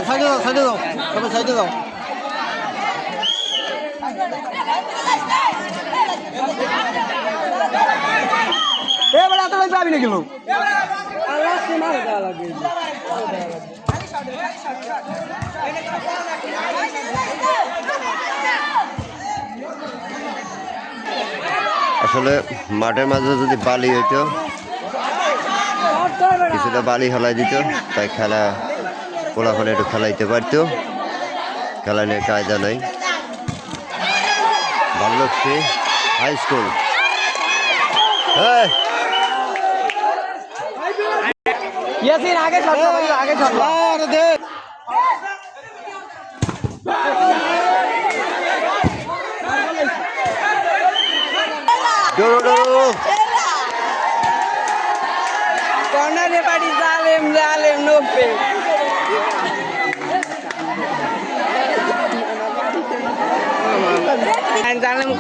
সাইডে দাও সাইডে দাও সবাই সাইডে দাও এবারে এত যাবি না গেল আসলে মাঠের মাঝে যদি বালি হইতো কিছুটা বালি হেলাই দিত তাই খেলা পোলাফোনে একটু খেলাইতে পারতো খেলা নিয়ে কায়দা নাই বাল্যশ্রী হাই স্কুল কর্নারে বাড়ি জালেম জালেম নব্বে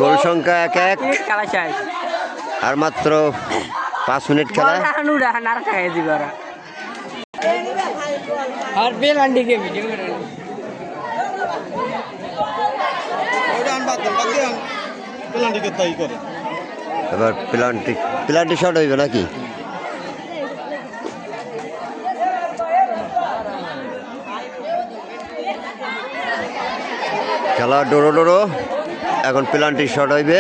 গোল সংখ্যা 1-1 খেলা চাই আর মাত্র 5 মিনিট খেলা আর পেলান্ডিকে ভিডিও এবার প্লান্টি শট হইবে নাকি খেলা ডোরো ডোরো এখন প্লান্টি শট হইবে